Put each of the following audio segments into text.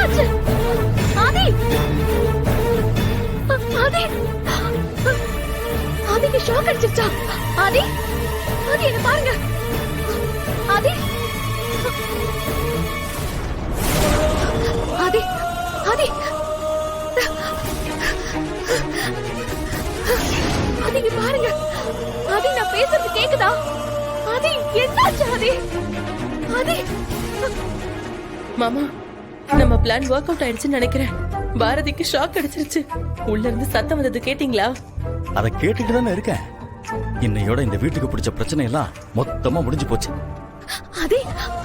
என்னாச்சு? ஆதி ஆதி ஆதிக்கு ஷாக் அடிச்சிருச்சா? ஆதி ஆதி என்ன பாருங்க. ஆதி ஆதி ஆதி ஆதி இங்க பாருங்க. ஆதி நான் பேசுறது கேக்குதா? ஆதி என்னாச்சு? ஆதி ஆதி மாமா, நம்ம பிளான் ஒர்க் அவுட் ஆயிடுச்சுன்னு நினைக்கிறேன். பாரதிக்கு ஷாக் அடிச்சிருச்சு. உள்ள இருந்து சத்தம் வந்தது கேட்டீங்களா? அதை கேட்டுட்டு தானே இருக்கேன். இன்னையோட இந்த வீட்டுக்கு பிடிச்ச பிரச்சனை எல்லாம் மொத்தமா முடிஞ்சு போச்சு. ஆதி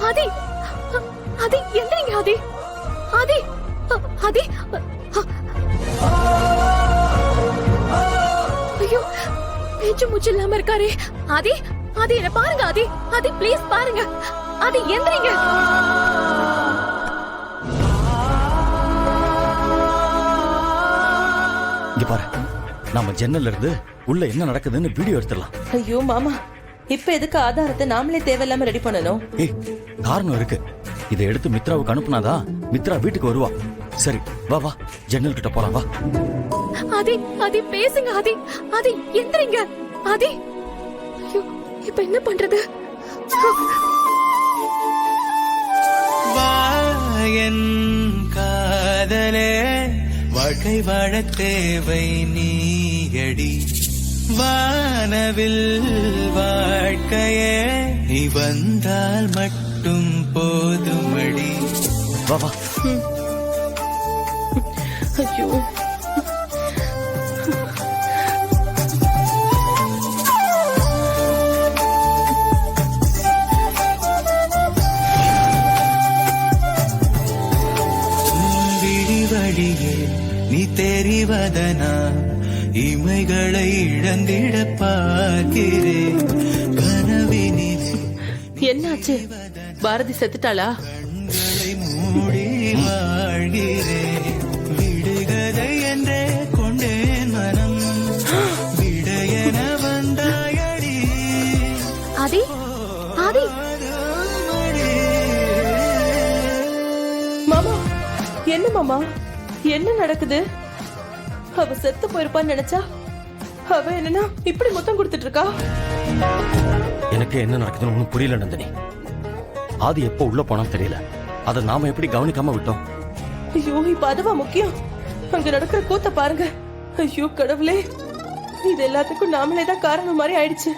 ஆதி ஆதி எந்திரிங்க. ஆதி ஆதி ஆதி ஐயோ பேச்சு மூச்சு இல்லாம இருக்காரே. ஆதி ஆதி என்ன பாருங்க. ஆதி ஆதி ப்ளீஸ் பாருங்க. ஆதி எந்திரிங்க. இங்க பாரு, நம்ம ஜன்னல்ல இருந்து உள்ள என்ன நடக்குதுன்னு வீடியோ எடுத்துடலாம். ஐயோ மாமா, இப்ப எதுக்கு ஆதாரத்தை நாமளே தேவையில்லாம ரெடி பண்ணணும்? ஏய், காரணம் இருக்கு. இதை எடுத்து மித்ராவுக்கு அனுப்புனாதான் மித்ரா வீட்டுக்கு வருவா. சரி வா வா, ஜன்னல் கிட்ட போலாம் வா. ஆதி ஆதி பேசுங்க. ஆதி ஆதி எந்திரிங்க. ஆதி ஐயோ இப்ப என்ன பண்றது? வாயன் காதலே வாழ்க்கை வாழ தேவை நீயடி. வானவில் வாழ்க்கையே நீ வந்தால் மட்டும் போதுமடி. வா வா. ஐயோ விழிவழியே நீ தெரிவதனா இமைகளை இழந்திட பார்க்கிறேன். கனவினிலே என்னாச்சு? பாரதி செத்துட்டாளா? கண்களை மூடி வாழ்கிறேன். விடுகதை என்றே கொண்டேன் மனம் விடையென வந்தாயடி. ஆதி ஆதி மாமா, என்ன மாமா, என்ன நடக்குது? அவ செத்து போயிருப்பான்னு நினைச்சா அவ என்னன்னா இப்படி முத்தம் கொடுத்துட்டு இருக்கா. எனக்கு என்ன நடக்குதுன்னு ஒண்ணும் புரியல நந்தினி. ஆதி எப்போ உள்ள போனான்னு தெரியல. அதை நாம எப்படி கவனிக்காம விட்டோம்? ஐயோ இப்ப அதுவா முக்கியம்? அங்க நடக்கிற கூத்த பாருங்க. ஐயோ கடவுளே, இது எல்லாத்துக்கும் நாமளே தான் காரணம் மாதிரி ஆயிடுச்சு.